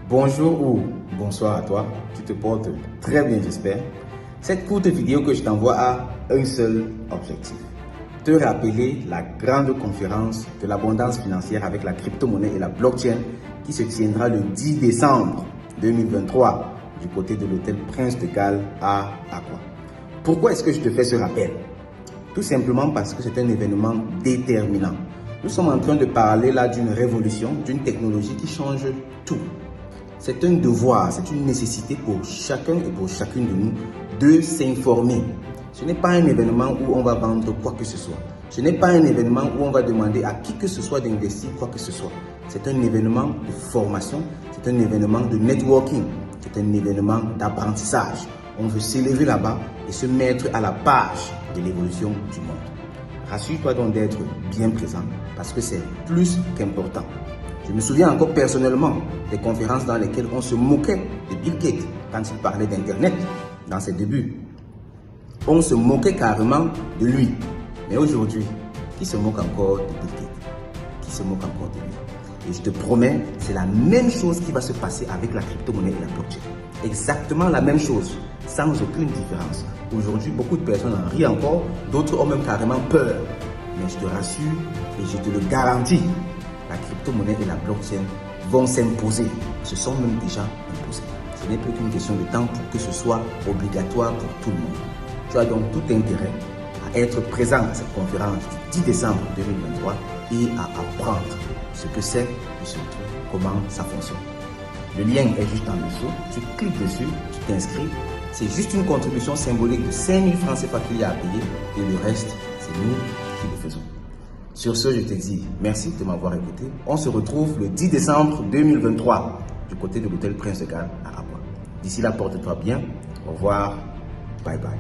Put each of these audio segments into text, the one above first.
Bonjour ou bonsoir à toi, tu te portes très bien j'espère. Cette courte vidéo que je t'envoie a un seul objectif. Te rappeler la grande conférence de l'abondance financière avec la crypto-monnaie et la blockchain qui se tiendra le 10 décembre 2023 du côté de l'hôtel Prince de Galles à Aqua. Pourquoi est-ce que je te fais ce rappel? Tout simplement parce que c'est un événement déterminant. Nous sommes en train de parler là d'une révolution, d'une technologie qui change tout. C'est un devoir, c'est une nécessité pour chacun et pour chacune de nous de s'informer. Ce n'est pas un événement où on va vendre quoi que ce soit. Ce n'est pas un événement où on va demander à qui que ce soit d'investir quoi que ce soit. C'est un événement de formation, c'est un événement de networking, c'est un événement d'apprentissage. On veut s'élever là-bas et se mettre à la page de l'évolution du monde. Rassure-toi donc d'être bien présent parce que c'est plus qu'important. Je me souviens encore personnellement des conférences dans lesquelles on se moquait de Bill Gates quand il parlait d'Internet dans ses débuts. On se moquait carrément de lui. Mais aujourd'hui, qui se moque encore de Bill Gates? Qui se moque encore de lui? Et je te promets, c'est la même chose qui va se passer avec la crypto-monnaie et la blockchain. Exactement la même chose, sans aucune différence. Aujourd'hui, beaucoup de personnes en rient encore, d'autres ont même carrément peur. Mais je te rassure et je te le garantis, la crypto-monnaie et la blockchain vont s'imposer. Se sont même déjà imposées. Ce n'est plus qu'une question de temps pour que ce soit obligatoire pour tout le monde. Tu as donc tout intérêt à être présent à cette conférence du 10 décembre 2023 et à apprendre ce que c'est et surtout comment ça fonctionne. Le lien est juste en dessous. Tu cliques dessus, tu t'inscris. C'est juste une contribution symbolique de 5 000 francs CFA qu'il y a à payer et le reste, c'est nous qui le faisons. Sur ce, je te dis merci de m'avoir écouté. On se retrouve le 10 décembre 2023 du côté de l'hôtel Prince de Galles à Aqua. D'ici là, porte-toi bien. Au revoir. Bye bye.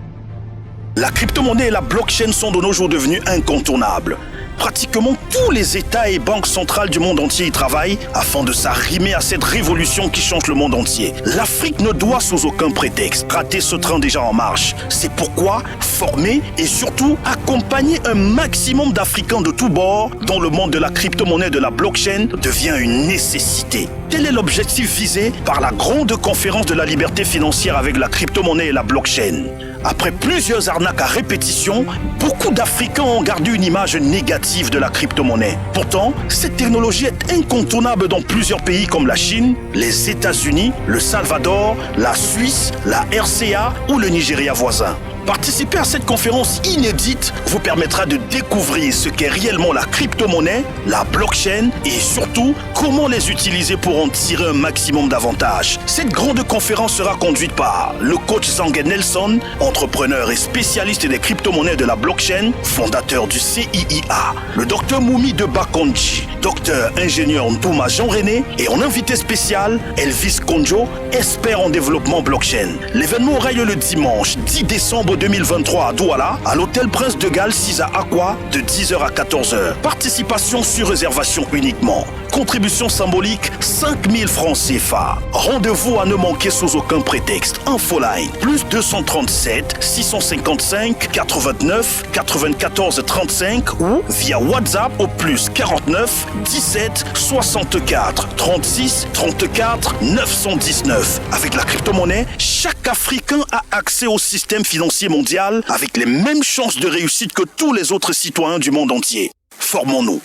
La crypto-monnaie et la blockchain sont de nos jours devenues incontournables. Pratiquement tous les États et banques centrales du monde entier y travaillent afin de s'arrimer à cette révolution qui change le monde entier. L'Afrique ne doit sous aucun prétexte rater ce train déjà en marche. C'est pourquoi former et surtout accompagner un maximum d'Africains de tous bords dans le monde de la crypto-monnaie et de la blockchain devient une nécessité. Tel est l'objectif visé par la grande conférence de la liberté financière avec la crypto-monnaie et la blockchain. Après plusieurs arnaques à répétition, beaucoup d'Africains ont gardé une image négative de la crypto-monnaie. Pourtant, cette technologie est incontournable dans plusieurs pays comme la Chine, les États-Unis, le Salvador, la Suisse, la RCA ou le Nigeria voisin. Participer à cette conférence inédite vous permettra de découvrir ce qu'est réellement la crypto-monnaie, la blockchain et surtout comment les utiliser pour en tirer un maximum d'avantages. Cette grande conférence sera conduite par le coach Zangue Nelson, entrepreneur et spécialiste des crypto-monnaies de la blockchain, fondateur du CIIA, le docteur Moumi de Bakonji, docteur ingénieur Ndouma Jean-René et en invité spécial Elvis Konjo, expert en développement blockchain. L'événement aura lieu le dimanche 10 décembre 2023 à Douala, à l'hôtel Prince de Galles 6 à Aqua, de 10h à 14h. Participation sur réservation uniquement. Contribution symbolique 5 000 francs CFA. Rendez-vous à ne manquer sous aucun prétexte. Infoline plus 237 655 89 94 35 ou via WhatsApp au plus 49 17 64 36 34 919. Avec la crypto-monnaie, chaque Africain a accès au système financier mondial avec les mêmes chances de réussite que tous les autres citoyens du monde entier. Formons-nous.